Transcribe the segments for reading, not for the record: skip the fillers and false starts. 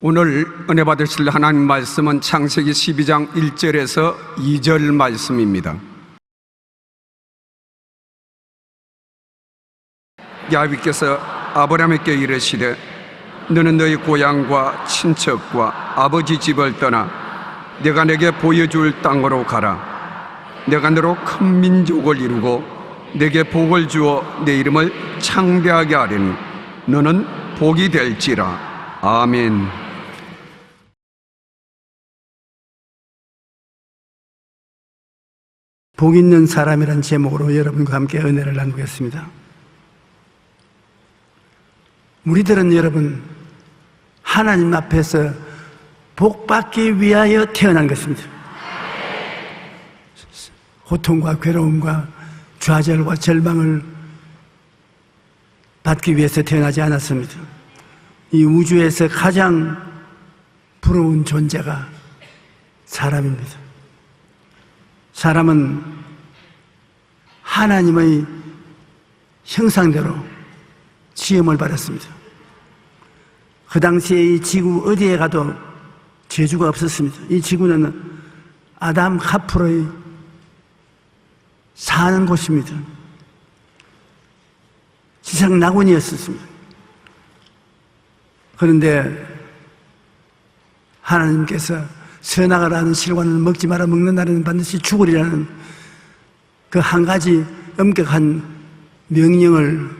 오늘 은혜 받으실 하나님 말씀은 창세기 12장 1절에서 2절 말씀입니다. 야곱께서 아브라함에게 이르시되 너는 너희 고향과 친척과 아버지 집을 떠나 내가 내게 보여줄 땅으로 가라. 내가 너로 큰 민족을 이루고 내게 복을 주어 내 이름을 창대하게 하리니 너는 복이 될지라. 아멘. 복 있는 사람이란 제목으로 여러분과 함께 은혜를 나누겠습니다. 우리들은 여러분 하나님 앞에서 복받기 위하여 태어난 것입니다. 고통과 괴로움과 좌절과 절망을 받기 위해서 태어나지 않았습니다. 이 우주에서 가장 부러운 존재가 사람입니다. 사람은 하나님의 형상대로 지음을 받았습니다. 그 당시에 이 지구 어디에 가도 죄주가 없었습니다. 이 지구는 아담 카풀의 사는 곳입니다. 지상 낙원이었습니다. 그런데 하나님께서 선악을 아는 실과는 먹지 마라, 먹는 날에는 반드시 죽으리라는 그 한 가지 엄격한 명령을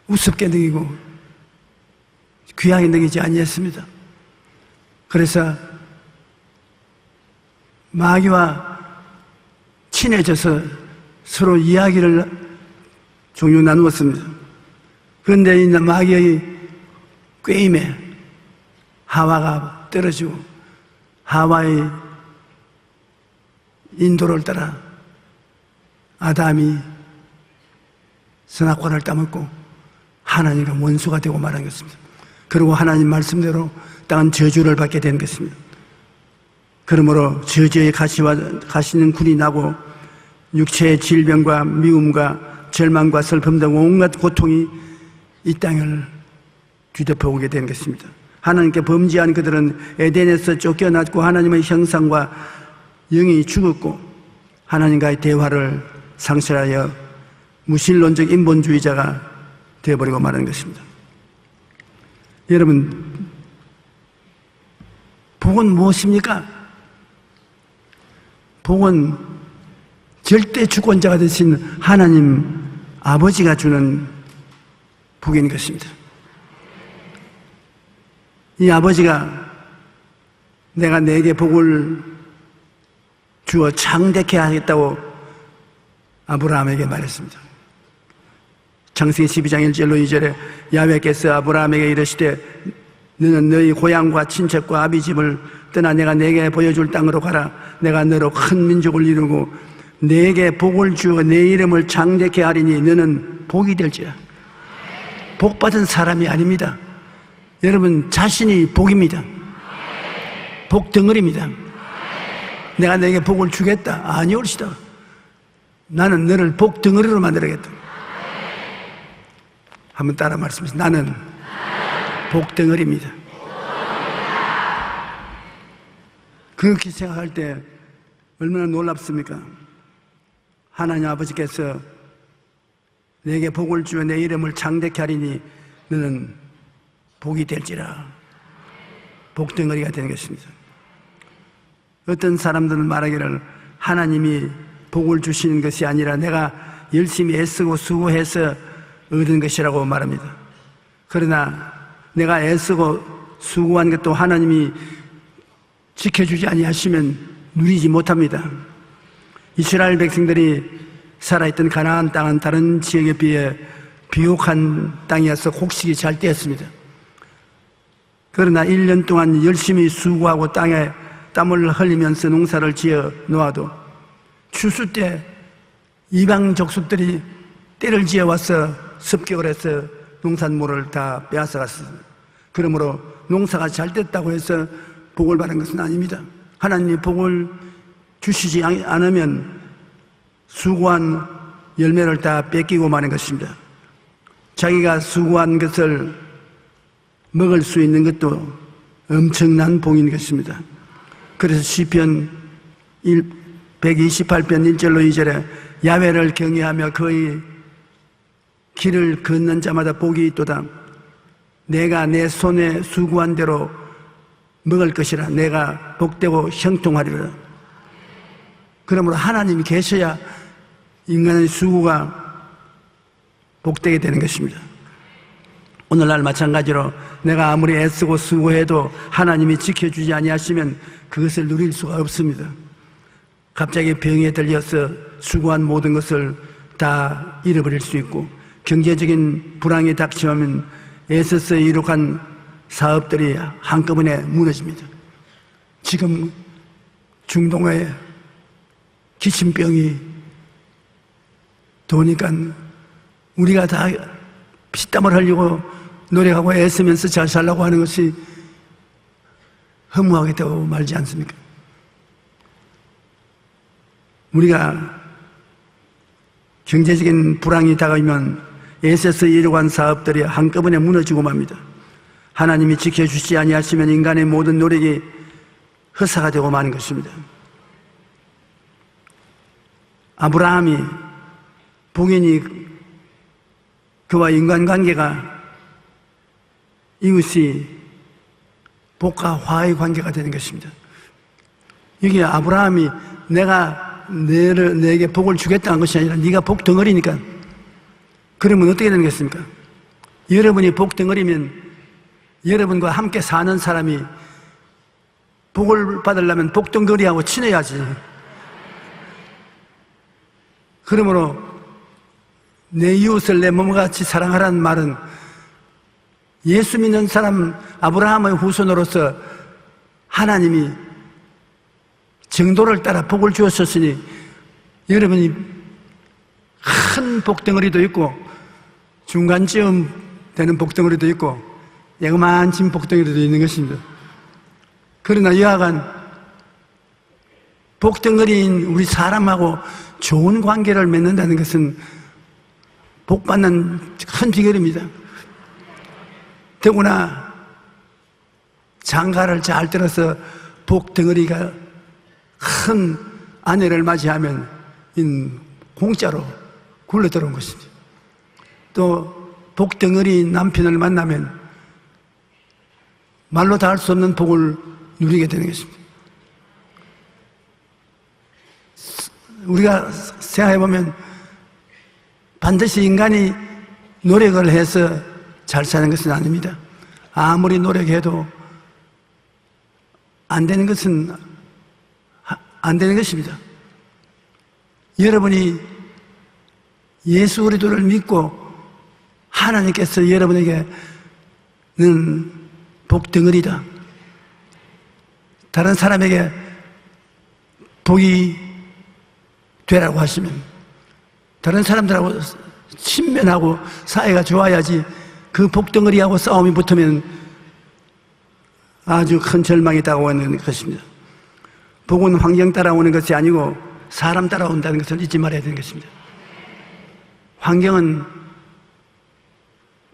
우습게 여기고 귀하게 여기지 아니했습니다. 그래서 마귀와 친해져서 서로 이야기를 종종 나누었습니다. 그런데 이 마귀의 꾀임에 하와가 떨어지고 하와의 인도를 따라 아담이 선악과를 따먹고 하나님과 원수가 되고 말한 것입니다. 그리고 하나님 말씀대로 땅은 저주를 받게 된 것입니다. 그러므로 저주의 가시는 굴이 나고 육체의 질병과 미움과 절망과 슬픔 등 온갖 고통이 이 땅을 뒤덮어오게 된 것입니다. 하나님께 범죄한 그들은 에덴에서 쫓겨났고 하나님의 형상과 영이 죽었고 하나님과의 대화를 상실하여 무신론적 인본주의자가 되어버리고 마는 것입니다. 여러분, 복은 무엇입니까? 복은 절대 주권자가 되신 하나님 아버지가 주는 복인 것입니다. 이 아버지가 내가 내게 복을 주어 창대케 하겠다고 아브라함에게 말했습니다. 창세기 12장 1절로 2절에 야훼께서 아브라함에게 이르시되 너는 너희 고향과 친척과 아비 집을 떠나 내가 내게 보여줄 땅으로 가라. 내가 너로 큰 민족을 이루고 내게 복을 주어 내 이름을 창대케 하리니 너는 복이 될지라. 복받은 사람이 아닙니다. 여러분 자신이 복입니다. 복덩어리입니다. 내가 내게 복을 주겠다. 아니 옳시다. 나는 너를 복덩어리로 만들어야겠다. 한번 따라 말씀하세요. 나는 복덩어리입니다. 그렇게 생각할 때 얼마나 놀랍습니까? 하나님 아버지께서 내게 복을 주어 내 이름을 창대케 하리니 너는 복이 될지라. 복덩어리가 되는 것입니다. 어떤 사람들은 말하기를 하나님이 복을 주시는 것이 아니라 내가 열심히 애쓰고 수고해서 얻은 것이라고 말합니다. 그러나 내가 애쓰고 수고한 것도 하나님이 지켜주지 아니하시면 누리지 못합니다. 이스라엘 백성들이 살아있던 가나안 땅은 다른 지역에 비해 비옥한 땅이어서 곡식이 잘 떼었습니다. 그러나 1년 동안 열심히 수고하고 땅에 땀을 흘리면서 농사를 지어 놓아도 추수 때 이방 족속들이 때를 지어와서 습격을 해서 농산물을 다 빼앗아갔습니다. 그러므로 농사가 잘 됐다고 해서 복을 받은 것은 아닙니다. 하나님이 복을 주시지 않으면 수고한 열매를 다 뺏기고 마는 것입니다. 자기가 수고한 것을 먹을 수 있는 것도 엄청난 복인 것입니다. 그래서 시편 128편 1절로 2절에 야훼를 경외하며 그의 길을 걷는 자마다 복이 있도다. 내가 내 손에 수고한 대로 먹을 것이라. 내가 복되고 형통하리라. 그러므로 하나님이 계셔야 인간의 수고가 복되게 되는 것입니다. 오늘날 마찬가지로 내가 아무리 애쓰고 수고해도 하나님이 지켜주지 아니하시면 그것을 누릴 수가 없습니다. 갑자기 병에 들려서 수고한 모든 것을 다 잃어버릴 수 있고, 경제적인 불황이 닥치면 애써서 이룩한 사업들이 한꺼번에 무너집니다. 지금 중동에 기침병이 도니까 우리가 다 피땀을 흘리고 노력하고 애쓰면서 잘 살라고 하는 것이 허무하게 되고 말지 않습니까? 우리가 경제적인 불황이 다가오면 애써서 이루어간 사업들이 한꺼번에 무너지고 맙니다. 하나님이 지켜주지 아니하시면 인간의 모든 노력이 허사가 되고 마는 것입니다. 아브라함이 복인이 그와 인간관계가 이웃이 복과 화의 관계가 되는 것입니다. 이게 아브라함이 내가 내게 복을 주겠다는 것이 아니라 네가 복 덩어리니까. 그러면 어떻게 되는 것입니까? 여러분이 복 덩어리면 여러분과 함께 사는 사람이 복을 받으려면 복 덩어리하고 친해야지. 그러므로 내 이웃을 내 몸같이 사랑하라는 말은 예수 믿는 사람 아브라함의 후손으로서 하나님이 정도를 따라 복을 주었으니 여러분이 큰 복덩어리도 있고 중간쯤 되는 복덩어리도 있고 야그만친 복덩어리도 있는 것입니다. 그러나 여하간 복덩어리인 우리 사람하고 좋은 관계를 맺는다는 것은 복받는 큰 비결입니다. 더구나 장가를 잘 들어서 복덩어리가 큰 아내를 맞이하면 공짜로 굴러 들어온 것입니다. 또 복덩어리 남편을 만나면 말로 다 할 수 없는 복을 누리게 되는 것입니다. 우리가 생각해보면 반드시 인간이 노력을 해서 잘 사는 것은 아닙니다. 아무리 노력해도 안 되는 것은 안 되는 것입니다. 여러분이 예수 그리스도를 믿고 하나님께서 여러분에게는 복덩어리다. 다른 사람에게 복이 되라고 하시면 다른 사람들하고 친면하고 사이가 좋아야지 그 복덩어리하고 싸움이 붙으면 아주 큰 절망이 다가오는 것입니다. 복은 환경 따라오는 것이 아니고 사람 따라온다는 것을 잊지 말아야 되는 것입니다. 환경은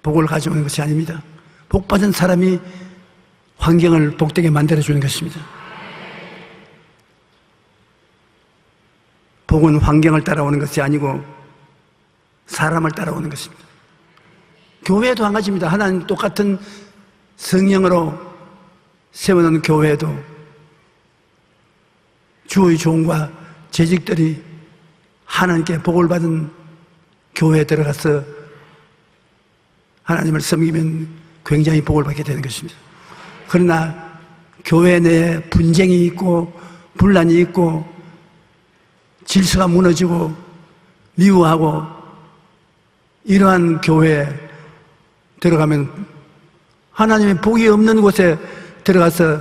복을 가져오는 것이 아닙니다. 복받은 사람이 환경을 복되게 만들어주는 것입니다. 복은 환경을 따라오는 것이 아니고 사람을 따라오는 것입니다. 교회도 한 가지입니다. 하나님 똑같은 성령으로 세워놓은 교회도 주의 종과 재직들이 하나님께 복을 받은 교회에 들어가서 하나님을 섬기면 굉장히 복을 받게 되는 것입니다. 그러나 교회 내에 분쟁이 있고 분란이 있고 질서가 무너지고 미워하고 이러한 교회에 들어가면 하나님의 복이 없는 곳에 들어가서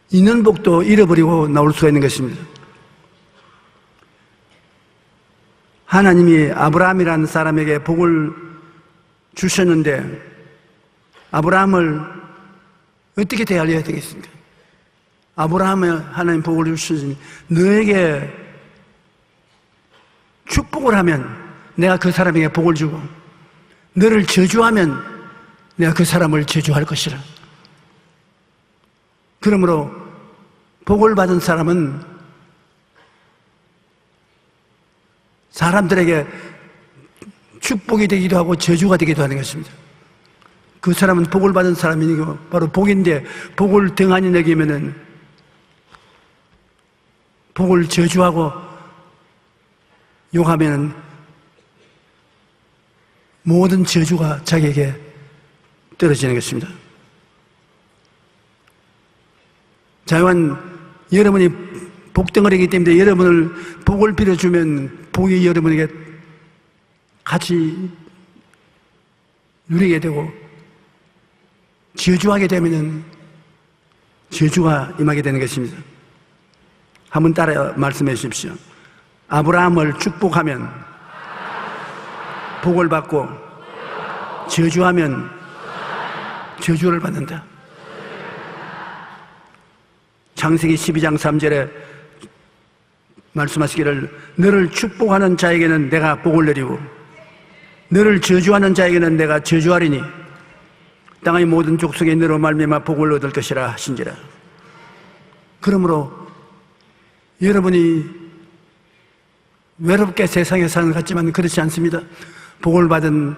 있는 복도 잃어버리고 나올 수가 있는 것입니다. 하나님이 아브라함이라는 사람에게 복을 주셨는데 아브라함을 어떻게 대하려야 되겠습니까? 아브라함을 하나님 복을 주시니 너에게 축복을 하면 내가 그 사람에게 복을 주고 너를 저주하면 내가 그 사람을 저주할 것이라. 그러므로 복을 받은 사람은 사람들에게 축복이 되기도 하고 저주가 되기도 하는 것입니다. 그 사람은 복을 받은 사람이고 바로 복인데, 복을 등한히 여기면은 복을 저주하고 욕하면은 모든 저주가 자기에게 떨어지는 것입니다. 자요한 여러분이 복덩어리이기 때문에 여러분을 복을 빌어주면 복이 여러분에게 같이 누리게 되고, 저주하게 되면 저주가 임하게 되는 것입니다. 한번 따라 말씀해 주십시오. 아브라함을 축복하면 복을 받고, 저주하면 저주를 받는다. 창세기 12장 3절에 말씀하시기를 너를 축복하는 자에게는 내가 복을 내리고 너를 저주하는 자에게는 내가 저주하리니 땅의 모든 족속에 너로 말미암아 복을 얻을 것이라 하신지라. 그러므로 여러분이 외롭게 세상에 사는 것 같지만 그렇지 않습니다. 복을 받은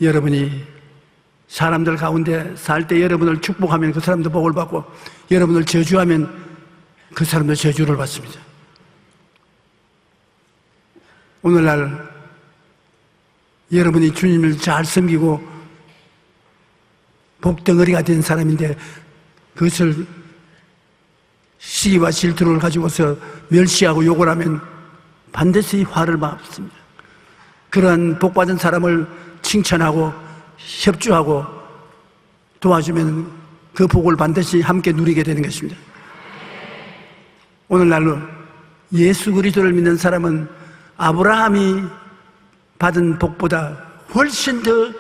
여러분이 사람들 가운데 살 때 여러분을 축복하면 그 사람도 복을 받고, 여러분을 저주하면 그 사람도 저주를 받습니다. 오늘날 여러분이 주님을 잘 섬기고 복덩어리가 된 사람인데 그것을 시기와 질투를 가지고서 멸시하고 욕을 하면 반드시 화를 받습니다. 그러한 복받은 사람을 칭찬하고 협조하고 도와주면 그 복을 반드시 함께 누리게 되는 것입니다. 오늘날로 예수 그리스도를 믿는 사람은 아브라함이 받은 복보다 훨씬 더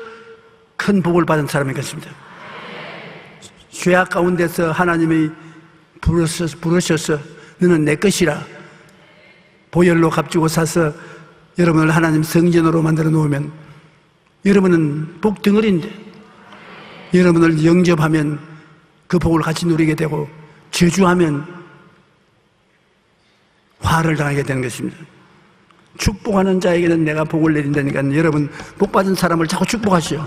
큰 복을 받은 사람인 것입니다. 죄악 가운데서 하나님이 부르셔서 너는 내 것이라 보혈로 값주고 사서 여러분을 하나님 성전으로 만들어 놓으면 여러분은 복덩어리인데, 여러분을 영접하면 그 복을 같이 누리게 되고, 저주하면 화를 당하게 되는 것입니다. 축복하는 자에게는 내가 복을 내린다니까 여러분 복받은 사람을 자꾸 축복하시오.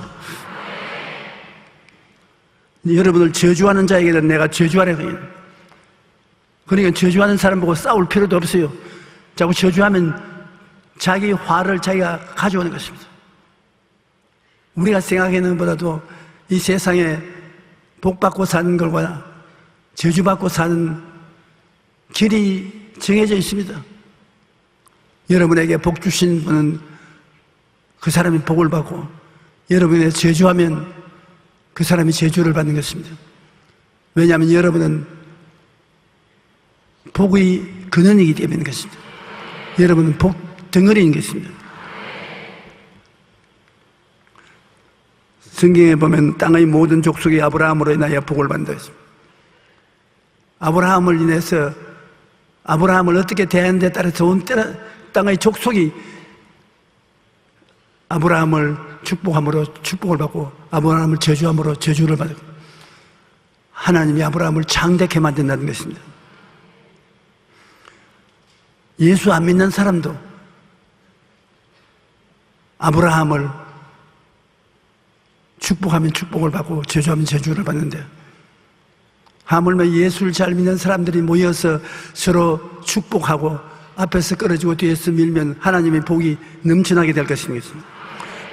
여러분을 저주하는 자에게는 내가 저주하래요. 그러니까 저주하는 사람 보고 싸울 필요도 없어요. 자꾸 저주하면 자기 화를 자기가 가져오는 것입니다. 우리가 생각하는 것보다도 이 세상에 복받고 사는 것과 저주받고 사는 길이 정해져 있습니다. 여러분에게 복 주신 분은 그 사람이 복을 받고, 여러분에게 저주하면 그 사람이 저주를 받는 것입니다. 왜냐하면 여러분은 복의 근원이기 때문인 것입니다. 여러분은 복 덩어리인 것입니다. 성경에 보면 땅의 모든 족속이 아브라함으로 인하여 복을 받는다 했습니다. 아브라함을 인해서 아브라함을 어떻게 대하는 데 따라서 온 땅의 족속이 아브라함을 축복함으로 축복을 받고, 아브라함을 저주함으로 저주를 받고, 하나님이 아브라함을 창대케 만든다는 것입니다. 예수 안 믿는 사람도 아브라함을 축복하면 축복을 받고 저주하면 저주를 받는데, 하물며 예수를 잘 믿는 사람들이 모여서 서로 축복하고 앞에서 끌어주고 뒤에서 밀면 하나님의 복이 넘쳐나게 될 것입니다.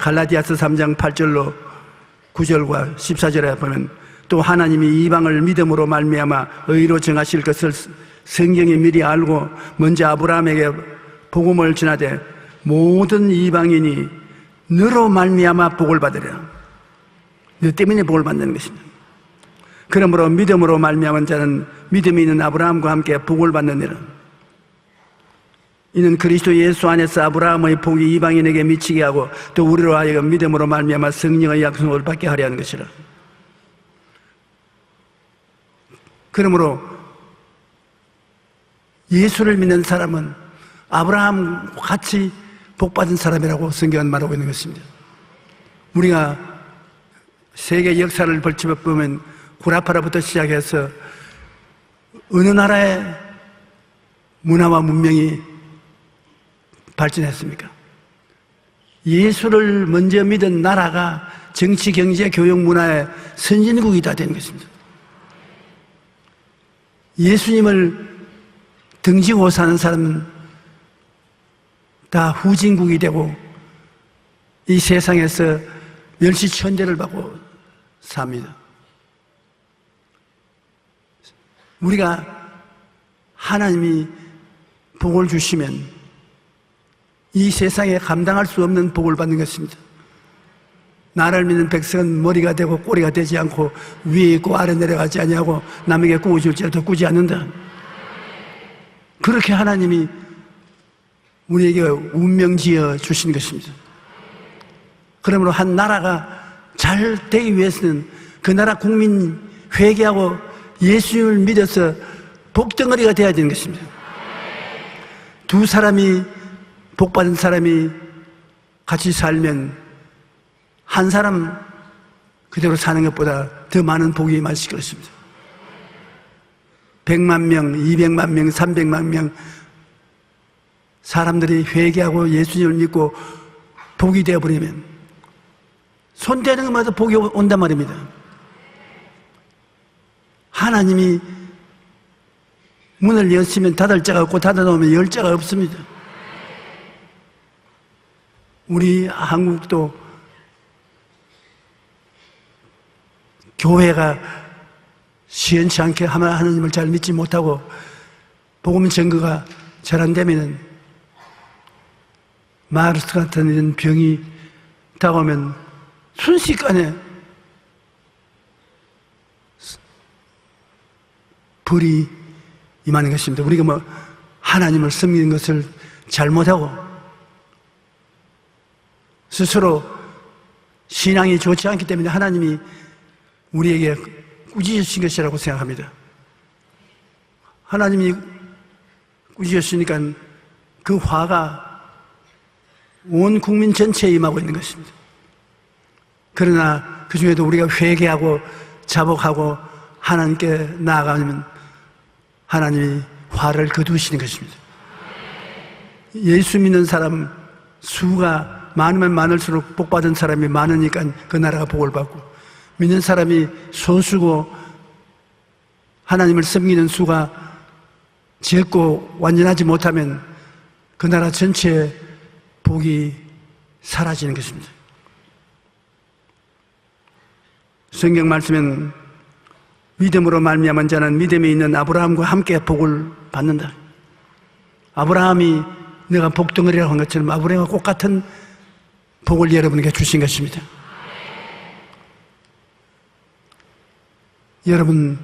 갈라디아서 3장 8절로 9절과 14절에 보면 또 하나님이 이방을 믿음으로 말미암아 의로 정하실 것을 성경이 미리 알고 먼저 아브라함에게 복음을 전하되 모든 이방인이 너로 말미암아 복을 받으리라. 너 때문에 복을 받는 것입니다. 그러므로 믿음으로 말미암은 자는 믿음이 있는 아브라함과 함께 복을 받느니라. 이는 그리스도 예수 안에서 아브라함의 복이 이방인에게 미치게 하고 또 우리로 하여금 믿음으로 말미암아 성령의 약속을 받게 하려 하는 것이라. 그러므로 예수를 믿는 사람은 아브라함과 같이 복받은 사람이라고 성경은 말하고 있는 것입니다. 우리가 세계 역사를 벌쳐보면 구라파라부터 시작해서 어느 나라의 문화와 문명이 발전했습니까? 예수를 먼저 믿은 나라가 정치, 경제, 교육, 문화의 선진국이 다 되는 것입니다. 예수님을 등지고 사는 사람은 다 후진국이 되고 이 세상에서 멸시천대를 받고 삽니다. 우리가 하나님이 복을 주시면 이 세상에 감당할 수 없는 복을 받는 것입니다. 나를 믿는 백성은 머리가 되고 꼬리가 되지 않고 위에 있고 아래 내려가지 아니하고 남에게 꾸어줄지라도 꾸지 않는다. 그렇게 하나님이 우리에게 운명지어 주신 것입니다. 그러므로 한 나라가 잘 되기 위해서는 그 나라 국민 회개하고 예수님을 믿어서 복덩어리가 되어야 되는 것입니다. 두 사람이 복받은 사람이 같이 살면 한 사람 그대로 사는 것보다 더 많은 복이 많을 것입니다. 100만 명, 200만 명, 300만 명 사람들이 회개하고 예수님을 믿고 복이 되어버리면 손대는 것마다 복이 온단 말입니다. 하나님이 문을 여시면 닫을 자가 없고 닫아놓으면 열 자가 없습니다. 우리 한국도 교회가 시원치 않게 하나님을 잘 믿지 못하고 복음 전거가 잘 안 되면 마르스 같은 이런 병이 다가오면 순식간에 불이 임하는 것입니다. 우리가 하나님을 섬기는 것을 잘못하고 스스로 신앙이 좋지 않기 때문에 하나님이 우리에게 꾸짖으신 것이라고 생각합니다. 하나님이 꾸짖으시니까 그 화가 온 국민 전체에 임하고 있는 것입니다. 그러나 그 중에도 우리가 회개하고 자복하고 하나님께 나아가면 하나님이 화를 거두시는 것입니다. 예수 믿는 사람 수가 많으면 많을수록 복받은 사람이 많으니까 그 나라가 복을 받고, 믿는 사람이 소수고 하나님을 섬기는 수가 적고 완전하지 못하면 그 나라 전체의 복이 사라지는 것입니다. 성경 말씀은 믿음으로 말미암은 자는 믿음에 있는 아브라함과 함께 복을 받는다. 아브라함이 내가 복덩어리라고 한 것처럼 아브라함과 똑같은 복을 여러분에게 주신 것입니다. 여러분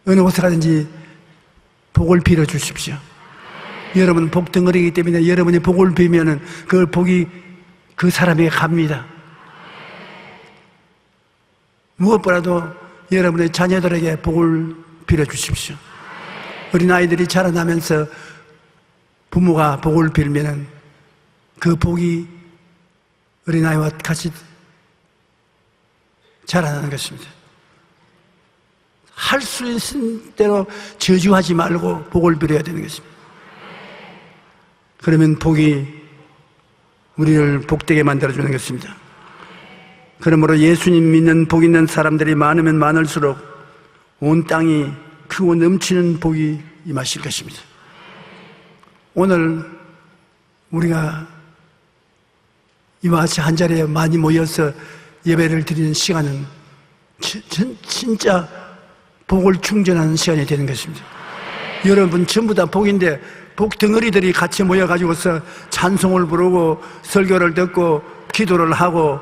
어느 곳에 가든지 복을 빌어 주십시오. 여러분 복덩어리이기 때문에 여러분이 복을 빌면은 그 복이 그 사람에게 갑니다. 무엇보다도 여러분의 자녀들에게 복을 빌어 주십시오. 어린아이들이 자라나면서 부모가 복을 빌면은 그 복이 어린아이와 같이 자라나는 것입니다. 할 수 있는 대로 저주하지 말고 복을 빌어야 되는 것입니다. 그러면 복이 우리를 복되게 만들어주는 것입니다. 그러므로 예수님 믿는 복 있는 사람들이 많으면 많을수록 온 땅이 크고 넘치는 복이 임하실 것입니다. 오늘 우리가 이와 같이 한자리에 많이 모여서 예배를 드리는 시간은 진짜 복을 충전하는 시간이 되는 것입니다. 여러분 전부 다 복인데 복 덩어리들이 같이 모여가지고서 찬송을 부르고 설교를 듣고 기도를 하고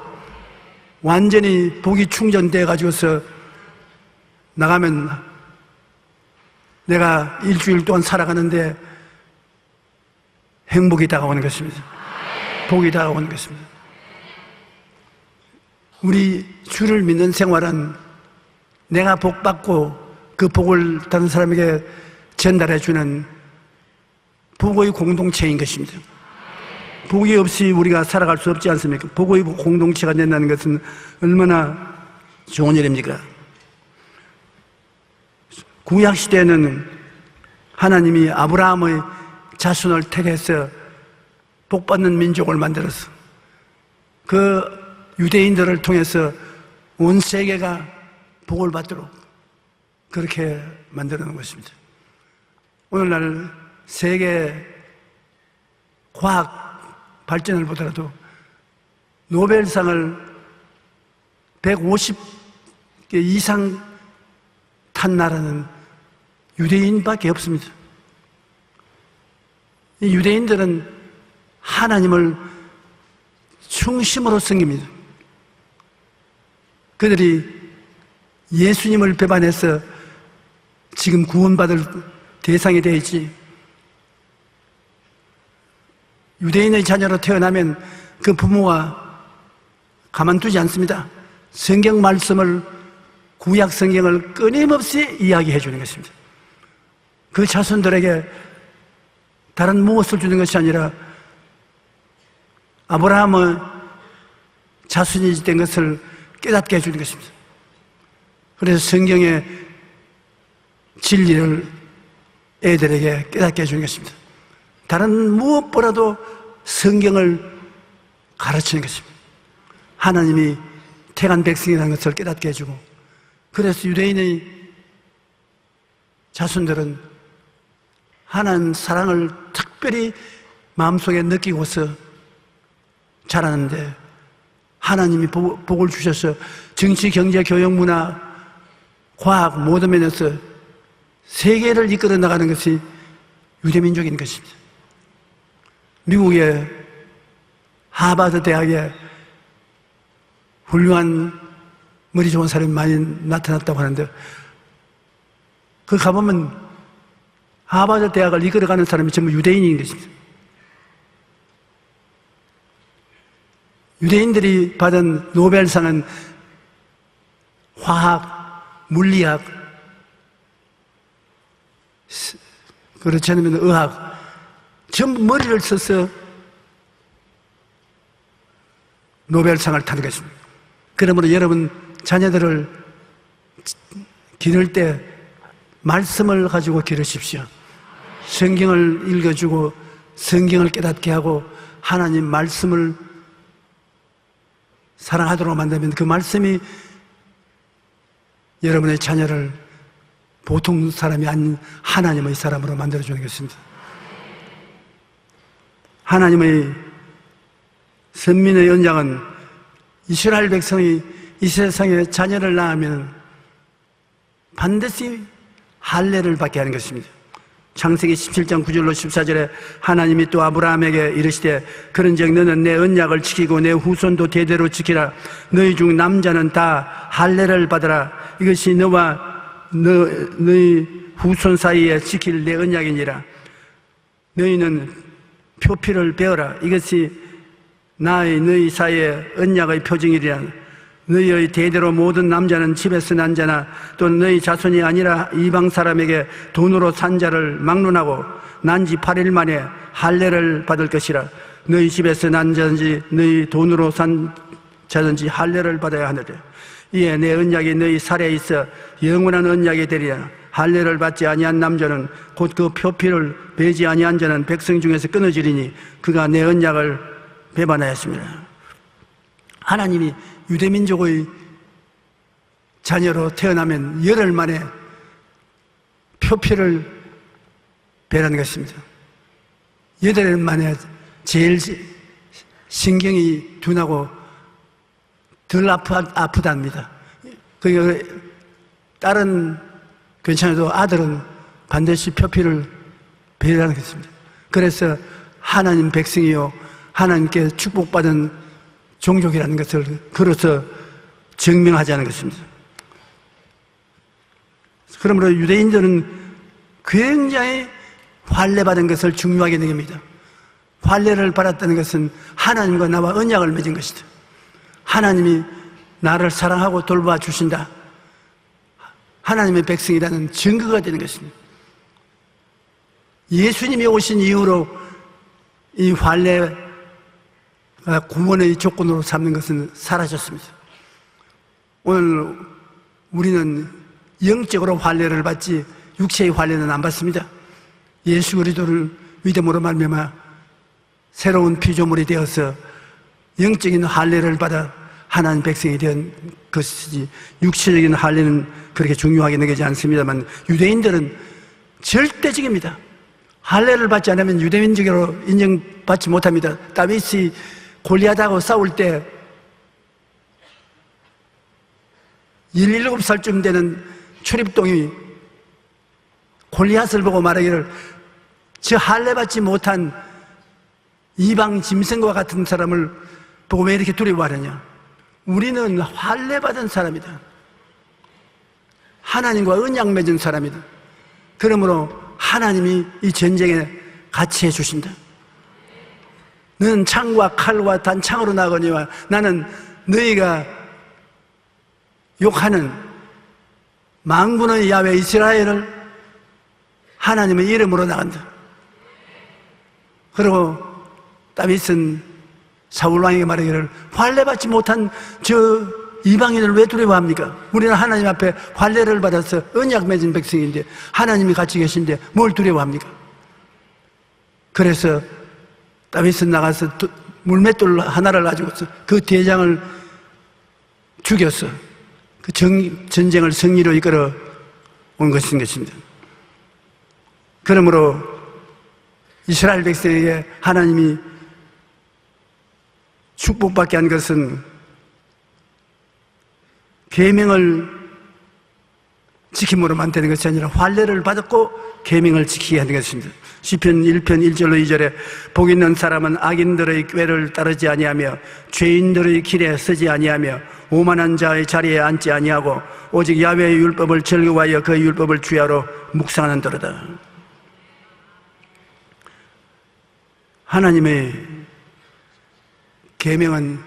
완전히 복이 충전돼 가지고서 나가면 내가 일주일 동안 살아가는데 행복이 다가오는 것입니다. 복이 다가오는 것입니다. 우리 주를 믿는 생활은 내가 복받고 그 복을 다른 사람에게 전달해 주는 복의 공동체인 것입니다. 복이 없이 우리가 살아갈 수 없지 않습니까? 복의 공동체가 된다는 것은 얼마나 좋은 일입니까? 구약 시대에는 하나님이 아브라함의 자손을 택해서 복받는 민족을 만들어서 그 유대인들을 통해서 온 세계가 복을 받도록 그렇게 만들어 놓은 것입니다. 오늘날 세계 과학 발전을 보더라도 노벨상을 150개 이상 탄 나라는 유대인밖에 없습니다. 이 유대인들은 하나님을 충심으로 섬깁니다. 그들이 예수님을 배반해서 지금 구원받을 대상이 되어 있지, 유대인의 자녀로 태어나면 그 부모가 가만두지 않습니다. 성경 말씀을, 구약 성경을 끊임없이 이야기해 주는 것입니다. 그 자손들에게 다른 무엇을 주는 것이 아니라 아브라함의 자손이 된 것을 깨닫게 해주는 것입니다. 그래서 성경의 진리를 애들에게 깨닫게 해주는 것입니다. 다른 무엇보다도 성경을 가르치는 것입니다. 하나님이 택한 백성이라는 것을 깨닫게 해주고, 그래서 유대인의 자손들은 하나님 사랑을 특별히 마음속에 느끼고서 자라는데, 하나님이 복을 주셔서 정치, 경제, 교육, 문화, 과학 모든 면에서 세계를 이끌어 나가는 것이 유대민족인 것입니다. 미국의 하버드 대학에 훌륭한 머리 좋은 사람이 많이 나타났다고 하는데, 그 가보면 하버드 대학을 이끌어가는 사람이 전부 유대인인 것입니다. 유대인들이 받은 노벨상은 화학, 물리학, 그렇지 않으면 의학, 전부 머리를 써서 노벨상을 타는 것입니다. 그러므로 여러분 자녀들을 기를 때 말씀을 가지고 기르십시오. 성경을 읽어주고 성경을 깨닫게 하고 하나님 말씀을 사랑하도록 만들면 그 말씀이 여러분의 자녀를 보통 사람이 아닌 하나님의 사람으로 만들어주는 것입니다. 하나님의 선민의 연장은 이스라엘 백성이 이 세상에 자녀를 낳으면 반드시 할례를 받게 하는 것입니다. 창세기 17장 9절로 14절에 하나님이 또 아브라함에게 이르시되 그런즉 너는 내 언약을 지키고 내 후손도 대대로 지키라. 너희 중 남자는 다 할례를 받으라. 이것이 너와 너희 후손 사이에 지킬 내 언약이니라. 너희는 표피를 베어라. 이것이 나의 너희 사이에 언약의 표징이리라. 너희의 대대로 모든 남자는 집에서 난 자나 또 너희 자손이 아니라 이방 사람에게 돈으로 산 자를 막론하고 난 지 8일 만에 할례를 받을 것이라. 너희 집에서 난 자든지 너희 돈으로 산 자든지 할례를 받아야 하느라. 이에 내 언약이 너희 살에 있어 영원한 언약이 되리라. 할례를 받지 아니한 남자는 곧 그 표피를 베지 아니한 자는 백성 중에서 끊어지리니 그가 내 언약을 배반하였습니다. 하나님이 유대민족의 자녀로 태어나면 열흘 만에 표피를 베라는 것입니다. 열흘 만에 제일 신경이 둔하고 덜 아프답니다. 딸은 괜찮아도 아들은 반드시 표피를 베라는 것입니다. 그래서 하나님 백성이요 하나님께 축복받은 종족이라는 것을 걸어서 증명하자는 것입니다. 그러므로 유대인들은 굉장히 할례받은 것을 중요하게 여깁니다. 할례를 받았다는 것은 하나님과 나와 언약을 맺은 것이다. 하나님이 나를 사랑하고 돌봐 주신다. 하나님의 백성이라는 증거가 되는 것입니다. 예수님이 오신 이후로 이 할례 구원의 조건으로 삼는 것은 사라졌습니다. 오늘 우리는 영적으로 환례를 받지 육체의 환례는 안 받습니다. 예수 그리스도를 믿음으로 말미암아 새로운 피조물이 되어서 영적인 할례를 받아 하나님 백성이 된 것이지, 육체적인 할례는 그렇게 중요하게 느끼지 않습니다만, 유대인들은 절대적입니다. 할례를 받지 않으면 유대인적으로 인정받지 못합니다. 다윗이 골리앗하고 싸울 때 17살쯤 되는 출입동이 골리앗을 보고 말하기를, 저 할례 받지 못한 이방 짐승과 같은 사람을 보고 왜 이렇게 두려워하느냐. 우리는 할례 받은 사람이다. 하나님과 언약 맺은 사람이다. 그러므로 하나님이 이 전쟁에 같이 해주신다. 너는 창과 칼과 단창으로 나거니와 나는 너희가 욕하는 만군의 야훼 이스라엘을 하나님의 이름으로 나간다. 그리고 다윗은 사울왕에게 말하기를, 환례 받지 못한 저 이방인을 왜 두려워합니까? 우리는 하나님 앞에 환례를 받아서 언약 맺은 백성인데 하나님이 같이 계신데 뭘 두려워합니까? 그래서 다윗은 나가서 물맷돌 하나를 가지고서 그 대장을 죽였어. 그 전쟁을 승리로 이끌어 온 것입니다. 그러므로 이스라엘 백성에게 하나님이 축복받게 한 것은 계명을 지킴으로만 되는 것이 아니라 환례를 받았고 계명을 지키게 하는 것입니다. 시편 1편 1절로 2절에 복 있는 사람은 악인들의 꾀를 따르지 아니하며 죄인들의 길에 서지 아니하며 오만한 자의 자리에 앉지 아니하고 오직 야훼의 율법을 즐거워하여 그 율법을 주야로 묵상하는 도로다. 하나님의 계명은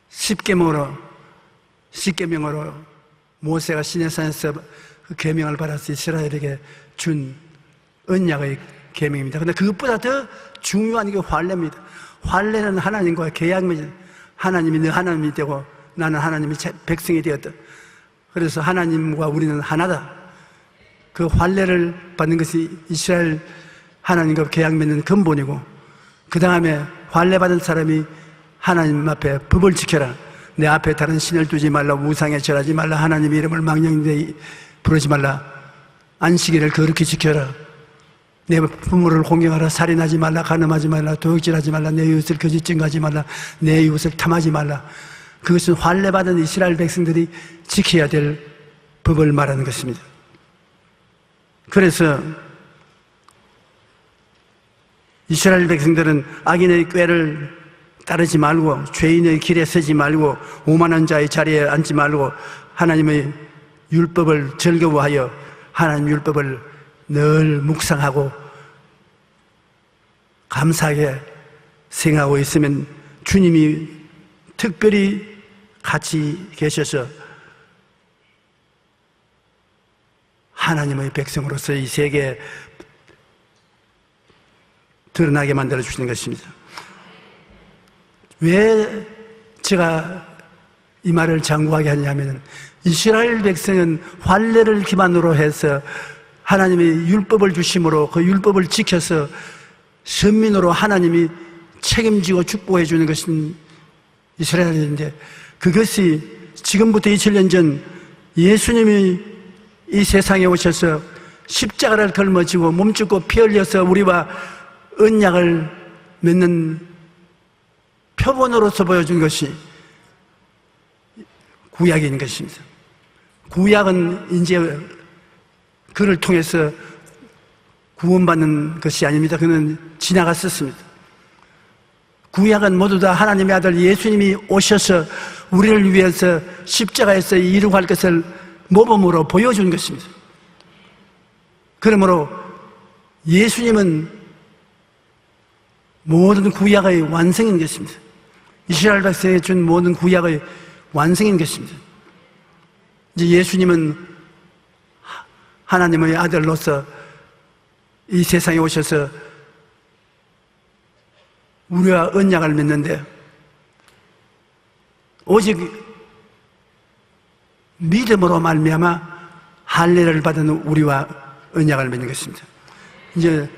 십계명으로 모세가 시내산에서 그 계명을 받아서 이스라엘에게 준 언약의 계명입니다. 그런데 그것보다 더 중요한 게 환례입니다. 환례는 하나님과 계약 맺은, 하나님이 너 하나님이 되고 나는 하나님의 백성이 되었다. 그래서 하나님과 우리는 하나다. 그 환례를 받는 것이 이스라엘 하나님과 계약 맺는 근본이고, 그 다음에 환례 받은 사람이 하나님 앞에 법을 지켜라. 내 앞에 다른 신을 두지 말라. 우상에 절하지 말라. 하나님 이름을 망령되이 부르지 말라. 안식일을 거룩히 지켜라. 내 부모를 공경하라. 살인하지 말라. 간음하지 말라. 도둑질하지 말라. 내 이웃을 거짓 증거하지 말라. 내 이웃을 탐하지 말라. 그것은 환례 받은 이스라엘 백성들이 지켜야 될 법을 말하는 것입니다. 그래서 이스라엘 백성들은 악인의 꾀를 따르지 말고 죄인의 길에 서지 말고 오만한 자의 자리에 앉지 말고 하나님의 율법을 즐거워하여 하나님 율법을 늘 묵상하고 감사하게 생각하고 있으면 주님이 특별히 같이 계셔서 하나님의 백성으로서 이 세계에 드러나게 만들어 주시는 것입니다. 왜 제가 이 말을 장구하게 하냐면, 이스라엘 백성은 환례를 기반으로 해서 하나님의 율법을 주심으로 그 율법을 지켜서 선민으로 하나님이 책임지고 축복해 주는 것은 이스라엘인데, 그것이 지금부터 2000년 전 예수님이 이 세상에 오셔서 십자가를 걸머지고 몸죽고 피 흘려서 우리와 언약을 맺는 표본으로서 보여준 것이 구약인 것입니다. 구약은 이제 그를 통해서 구원받는 것이 아닙니다. 그는 지나갔었습니다. 구약은 모두 다 하나님의 아들 예수님이 오셔서 우리를 위해서 십자가에서 이루고 할 것을 모범으로 보여준 것입니다. 그러므로 예수님은 모든 구약의 완성인 것입니다. 이스라엘 백성에게 준 모든 구약의 완성인 것입니다. 이제 예수님은 하나님의 아들로서 이 세상에 오셔서 우리와 언약을 맺는데 오직 믿음으로 말미암아 할례를 받은 우리와 언약을 맺는 것입니다. 이제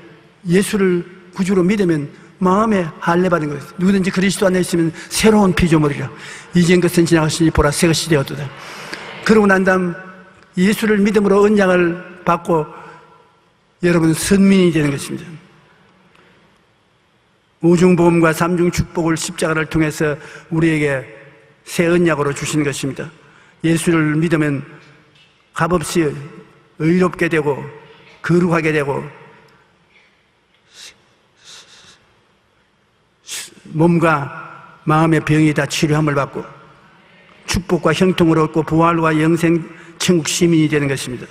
예수를 구주로 믿으면 마음에 할례 받은 것이다. 누구든지 그리스도 안에 있으면 새로운 피조물이라. 이전 것은 지나갔으니 보라 새 것이 되었도다. 그러고 난 다음 예수를 믿음으로 언약을 받고 여러분 선민이 되는 것입니다. 오중복음과 삼중축복을 십자가를 통해서 우리에게 새 언약으로 주신 것입니다. 예수를 믿으면 값없이 의롭게 되고 거룩하게 되고 몸과 마음의 병이 다 치료함을 받고 축복과 형통을 얻고 부활과 영생 천국 시민이 되는 것입니다.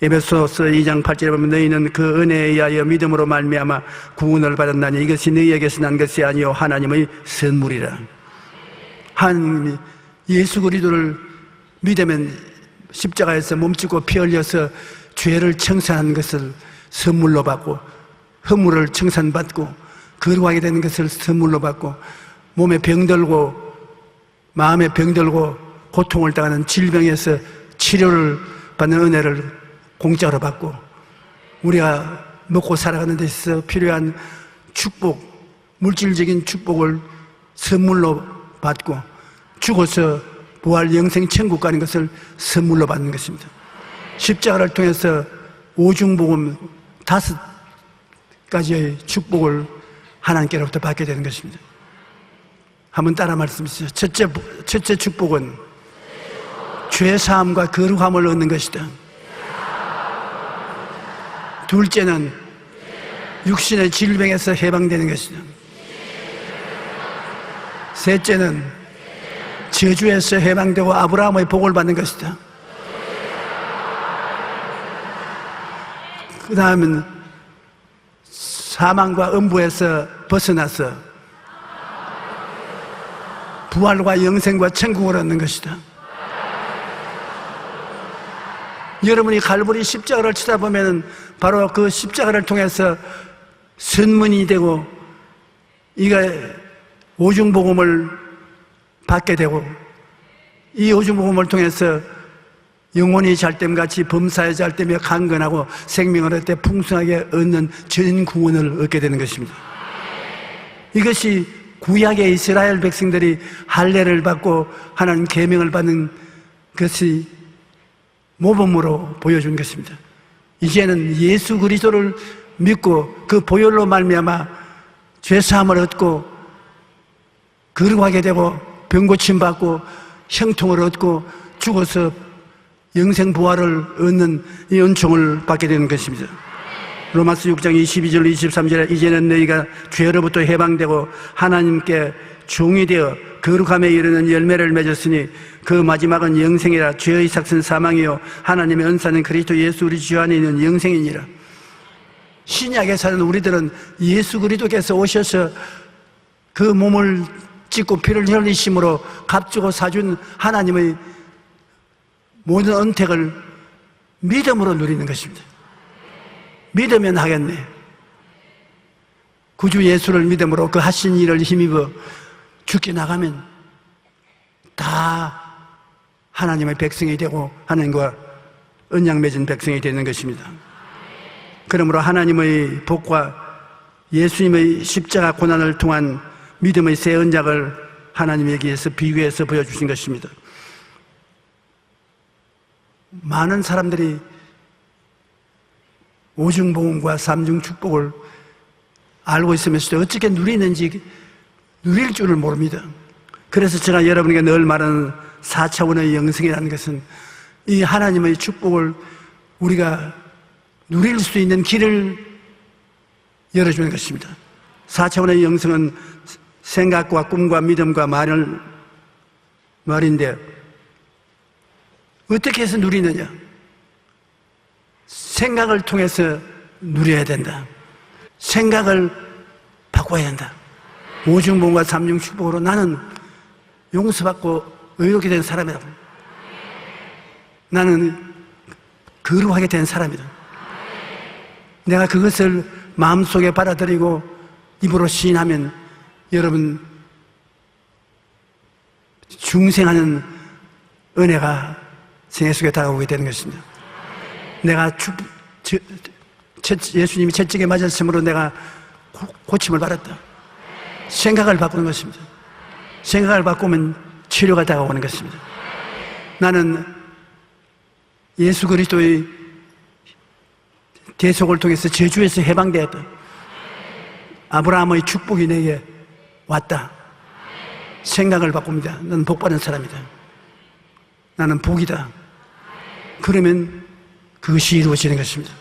에베소서 2장 8절에 보면 너희는 그 은혜에 의하여 믿음으로 말미암아 구원을 받았나니 이것이 너희에게서 난 것이 아니요 하나님의 선물이라. 하나님이 예수 그리스도를 믿으면 십자가에서 몸짓고 피 흘려서 죄를 청산한 것을 선물로 받고 허물을 청산받고 거룩하게 되는 것을 선물로 받고 몸에 병들고 마음에 병들고 고통을 당하는 질병에서 치료를 받는 은혜를 공짜로 받고 우리가 먹고 살아가는 데 있어서 필요한 축복, 물질적인 축복을 선물로 받고 죽어서 부활 영생 천국 가는 것을 선물로 받는 것입니다. 십자가를 통해서 오중복음 5가지의 축복을 하나님께로부터 받게 되는 것입니다. 한번 따라 말씀하시죠. 첫째 축복은 죄사함과 거룩함을 얻는 것이다. 둘째는 육신의 질병에서 해방되는 것이다. 셋째는 저주에서 해방되고 아브라함의 복을 받는 것이다. 그 다음은 사망과 음부에서 벗어나서 부활과 영생과 천국을 얻는 것이다. 여러분이 갈보리 십자가를 쳐다보면 바로 그 십자가를 통해서 선문이 되고 이가 오중복음을 받게 되고 이 오중복음을 통해서 영혼이 잘됨같이 범사에 잘되며 강건하고 생명을 얻되 풍성하게 얻는 전 구원을 얻게 되는 것입니다. 이것이 구약의 이스라엘 백성들이 할례를 받고 하나님 계명을 받는 것이 모범으로 보여준 것입니다. 이제는 예수 그리스도를 믿고 그 보혈로 말미암아 죄사함을 얻고 거룩하게 되고 병고침 받고 형통을 얻고 죽어서 영생 부활을 얻는 이 은총을 받게 되는 것입니다. 로마서 6장 22절 23절에 이제는 너희가 죄로부터 해방되고 하나님께 종이 되어 거룩함에 이르는 열매를 맺었으니 그 마지막은 영생이라. 죄의 삭은 사망이요 하나님의 은사는 그리스도 예수 우리 주 안에 있는 영생이니라. 신약에 사는 우리들은 예수 그리스도께서 오셔서 그 몸을 찢고 피를 흘리심으로 값주고 사준 하나님의 모든 은택을 믿음으로 누리는 것입니다. 믿으면 하겠네. 구주 예수를 믿음으로 그 하신 일을 힘입어 죽게 나가면 다 하나님의 백성이 되고 하나님과 언약 맺은 백성이 되는 것입니다. 그러므로 하나님의 복과 예수님의 십자가 고난을 통한 믿음의 새 언약을 하나님이 여기에서 비교해서 보여주신 것입니다. 많은 사람들이 오중복음과 삼중축복을 알고 있으면서도 어떻게 누리는지 누릴 줄을 모릅니다. 그래서 제가 여러분에게 늘 말하는 4차원의 영생이라는 것은 이 하나님의 축복을 우리가 누릴 수 있는 길을 열어주는 것입니다. 4차원의 영생은 생각과 꿈과 믿음과 말인데 어떻게 해서 누리느냐? 생각을 통해서 누려야 된다. 생각을 바꿔야 된다. 오중복음과 삼중축복으로 나는 용서받고 의롭게 된 사람이다. 나는 거룩하게 된 사람이다. 내가 그것을 마음속에 받아들이고 입으로 시인하면 여러분 중생하는 은혜가 생애 속에 다가오게 되는 것입니다. 내가 예수님이 채찍에 맞았으므로 내가 고침을 받았다. 생각을 바꾸는 것입니다. 생각을 바꾸면 치료가 다가오는 것입니다. 나는 예수 그리스도의 대속을 통해서 저주에서 해방되었다. 아브라함의 축복이 내게 왔다. 생각을 바꿉니다. 나는 복받은 사람이다. 나는 복이다. 그러면 그것이 이루어지는 것입니다.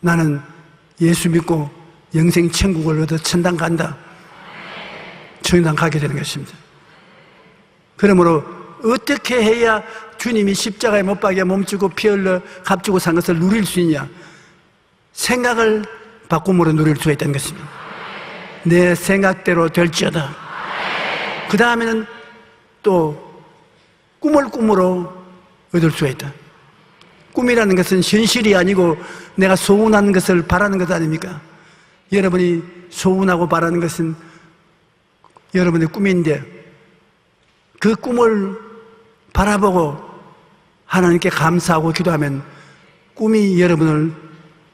나는 예수 믿고 영생 천국을 얻어 천당 간다. 천당 가게 되는 것입니다. 그러므로 어떻게 해야 주님이 십자가에 못 박여 몸주고 피 흘려 값주고 산 것을 누릴 수 있냐? 생각을 바꿈으로 누릴 수가 있다는 것입니다. 내 생각대로 될지어다. 그 다음에는 또 꿈을 꿈으로 얻을 수가 있다. 꿈이라는 것은 현실이 아니고 내가 소원하는 것을 바라는 것 아닙니까? 여러분이 소원하고 바라는 것은 여러분의 꿈인데 그 꿈을 바라보고 하나님께 감사하고 기도하면 꿈이 여러분을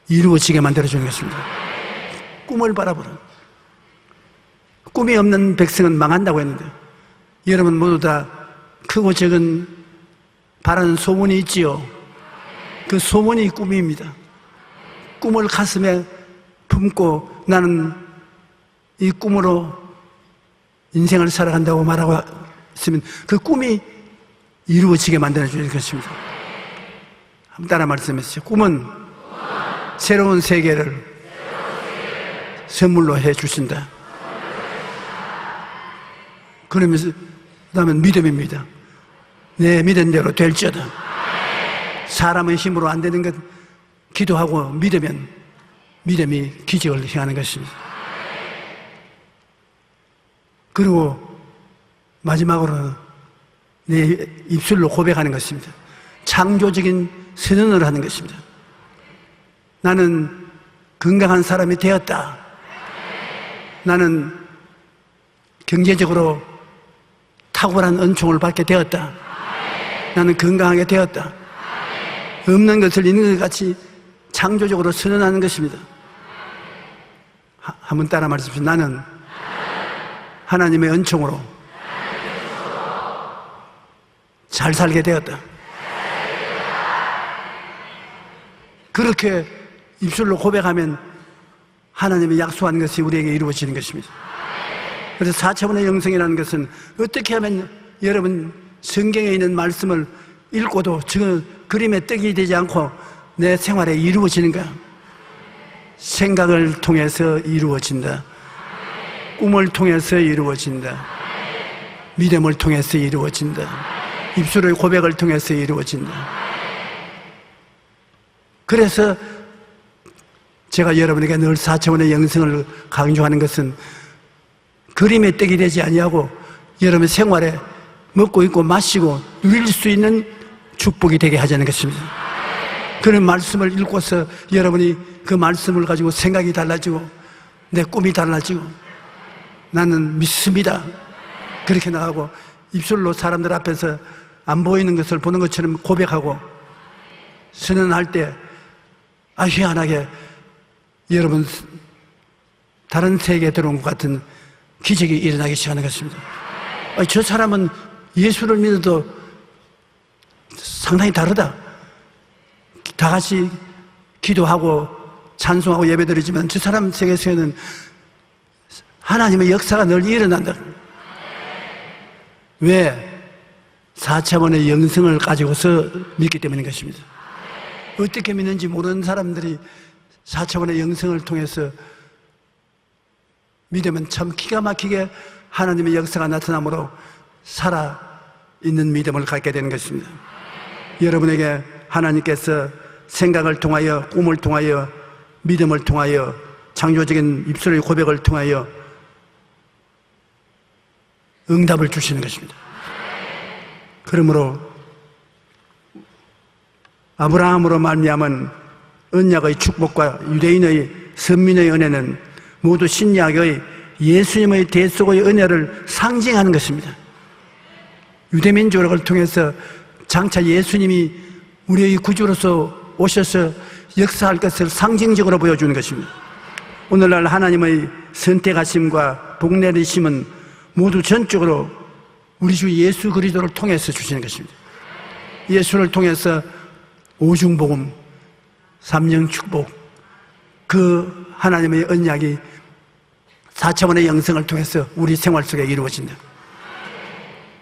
이루어지게 만들어주는 것입니다. 꿈을 바라보라. 꿈이 없는 백성은 망한다고 했는데 여러분 모두 다 크고 작은 바라는 소원이 있지요. 그 소원이 꿈입니다. 꿈을 가슴에 품고 나는 이 꿈으로 인생을 살아간다고 말하고 있으면 그 꿈이 이루어지게 만들어주는 것입니다. 한번 따라 말씀해주세요. 꿈은 새로운 세계를 선물로 해주신다. 그러면서 그 다음에 믿음입니다. 내 믿은 대로 될지어다. 사람의 힘으로 안 되는 것 기도하고 믿으면 믿음이 기적을 행하는 것입니다. 그리고 마지막으로 내 입술로 고백하는 것입니다. 창조적인 선언을 하는 것입니다. 나는 건강한 사람이 되었다. 나는 경제적으로 탁월한 은총을 받게 되었다. 나는 건강하게 되었다. 없는 것을 있는 것 같이 창조적으로 선언하는 것입니다. 한번 따라 말씀하십시오. 나는 하나님의 은총으로 잘 살게 되었다. 그렇게 입술로 고백하면 하나님이 약속한 것이 우리에게 이루어지는 것입니다. 그래서 4차원의 영성이라는 것은 어떻게 하면 여러분 성경에 있는 말씀을 읽고도 지금 그림에 떡이 되지 않고 내 생활에 이루어지는가? 생각을 통해서 이루어진다. 꿈을 통해서 이루어진다. 믿음을 통해서 이루어진다. 입술의 고백을 통해서 이루어진다. 그래서 제가 여러분에게 늘 4차원의 영성을 강조하는 것은 그림의 떡이 되지 아니하고 여러분 생활에 먹고 입고 마시고 누릴 수 있는 축복이 되게 하자는 것입니다. 그런 말씀을 읽고서 여러분이 그 말씀을 가지고 생각이 달라지고 내 꿈이 달라지고 나는 믿습니다. 그렇게 나가고 입술로 사람들 앞에서 안 보이는 것을 보는 것처럼 고백하고 선언할 때 희한하게 여러분 다른 세계에 들어온 것 같은 기적이 일어나기 시작하는 것입니다. 저 사람은 예수를 믿어도 상당히 다르다. 다 같이 기도하고 찬송하고 예배드리지만 저 사람 세계에서는 하나님의 역사가 늘 일어난다. 왜? 4차원의 영성을 가지고서 믿기 때문인 것입니다. 어떻게 믿는지 모르는 사람들이 4차원의 영성을 통해서 믿으면 참 기가 막히게 하나님의 역사가 나타나므로 살아있는 믿음을 갖게 되는 것입니다. 여러분에게 하나님께서 생각을 통하여 꿈을 통하여 믿음을 통하여 창조적인 입술의 고백을 통하여 응답을 주시는 것입니다. 그러므로 아브라함으로 말미암은 언약의 축복과 유대인의 선민의 은혜는 모두 신약의 예수님의 대속의 은혜를 상징하는 것입니다. 유대민족을 통해서 장차 예수님이 우리의 구주로서 오셔서 역사할 것을 상징적으로 보여주는 것입니다. 오늘날 하나님의 선택하심과 복내리심은 모두 전적으로 우리 주 예수 그리스도를 통해서 주시는 것입니다. 예수를 통해서 오중복음, 삼령축복, 그 하나님의 언약이 4차원의 영성을 통해서 우리 생활 속에 이루어진다.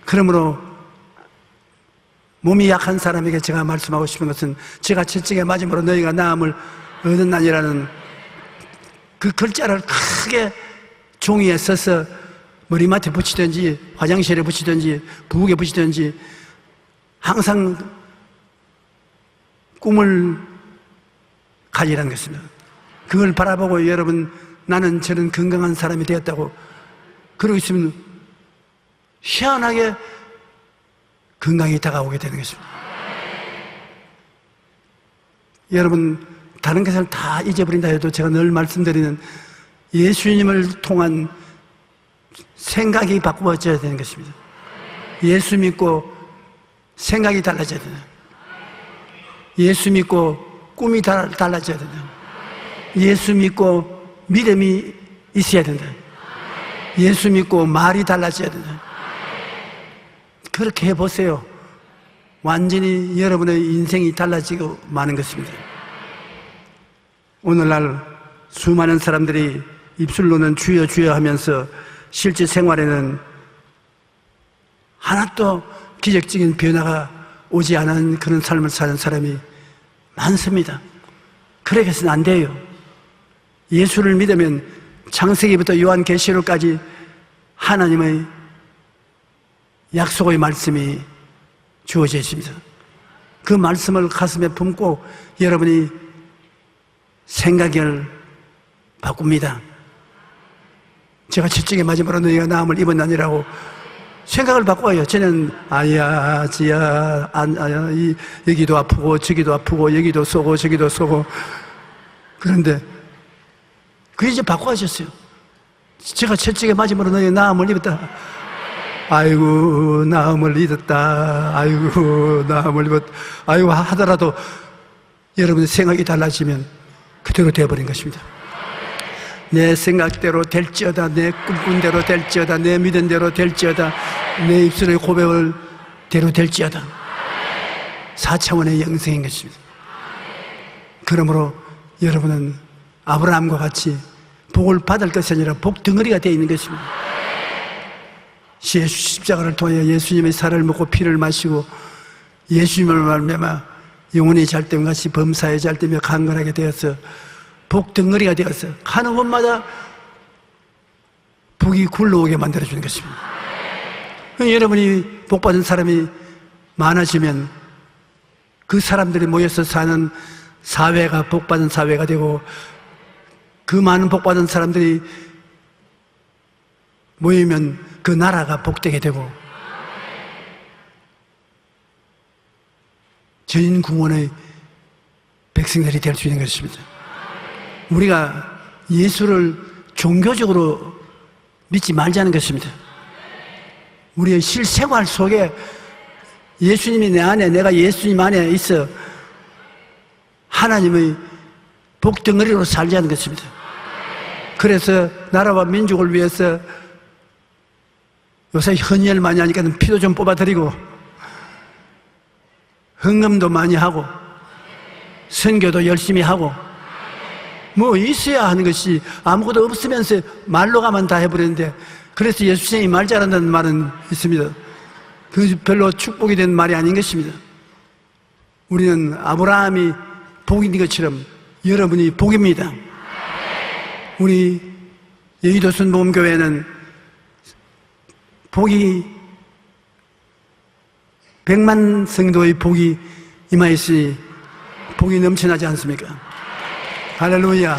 그러므로 몸이 약한 사람에게 제가 말씀하고 싶은 것은 제가 채찍에 맞음으로 너희가 나음을 얻었나니라는 그 글자를 크게 종이에 써서 머리맡에 붙이든지 화장실에 붙이든지 부엌에 붙이든지 항상 꿈을 가지라는 것입니다. 그걸 바라보고 여러분 나는 저런 건강한 사람이 되었다고 그러고 있으면 희한하게 건강이 다가오게 되는 것입니다. 여러분 다른 것을 다 잊어버린다 해도 제가 늘 말씀드리는 예수님을 통한 생각이 바꾸어져야 되는 것입니다. 예수 믿고 생각이 달라져야 된다. 예수 믿고 꿈이 달라져야 된다. 예수 믿고 믿음이 있어야 된다. 예수 믿고 말이 달라져야 된다. 그렇게 해보세요. 완전히 여러분의 인생이 달라지고 마는 것입니다. 오늘날 수많은 사람들이 입술로는 주여 주여 하면서 실제 생활에는 하나도 기적적인 변화가 오지 않은 그런 삶을 사는 사람이 많습니다. 그렇게 해서는 안 돼요. 예수를 믿으면 창세기부터 요한계시록까지 하나님의 약속의 말씀이 주어져 있습니다. 그 말씀을 가슴에 품고 여러분이 생각을 바꿉니다. 제가 채찍에 맞음으로 너희가 나음을 입었나니라고 생각을 바꿔요. 저는 아야 지야 아야 여기도 아프고 저기도 아프고 여기도 쏘고 저기도 쏘고 그런데 그게 이제 바꿔하셨어요. 제가 채찍에 맞음으로 너희 나음을 입었다. 아이고 나음을 입었다. 아이고 나음을 입었다. 아이고 하더라도 여러분의 생각이 달라지면 그대로 되어버린 것입니다. 내 생각대로 될지어다, 내 꿈꾼대로 될지어다, 내 믿은 대로 될지어다, 내 입술의 고백을 대로 될지어다. 4차원의 영생인 것입니다. 그러므로 여러분은 아브라함과 같이 복을 받을 것이 아니라 복 덩어리가 되어 있는 것입니다. 예수 십자가를 통해 예수님의 살을 먹고 피를 마시고 예수님을 말미암아 영혼이 잘됨같이 범사에 잘되며 강건하게 되어서 복 덩어리가 되어서 가는 곳마다 복이 굴러오게 만들어주는 것입니다. 여러분이 복받은 사람이 많아지면 그 사람들이 모여서 사는 사회가 복받은 사회가 되고 그 많은 복받은 사람들이 모이면 그 나라가 복되게 되고 전인궁원의 백성들이 될 수 있는 것입니다. 우리가 예수를 종교적으로 믿지 말자는 것입니다. 우리의 실생활 속에 예수님이 내 안에, 내가 예수님 안에 있어 하나님의 복덩어리로 살자는 것입니다. 그래서 나라와 민족을 위해서 요새 헌혈 많이 하니까 피도 좀 뽑아드리고 헌금도 많이 하고 선교도 열심히 하고 뭐 있어야 하는 것이 아무것도 없으면서 말로 가면 다 해버리는데 그래서 예수님이 말 잘한다는 말은 있습니다. 그 별로 축복이 된 말이 아닌 것입니다. 우리는 아브라함이 복인 것처럼 여러분이 복입니다. 우리 여의도 순복음교회는 복이 100만 성도의 복이 임하였으니 복이 넘쳐나지 않습니까? 할렐루야.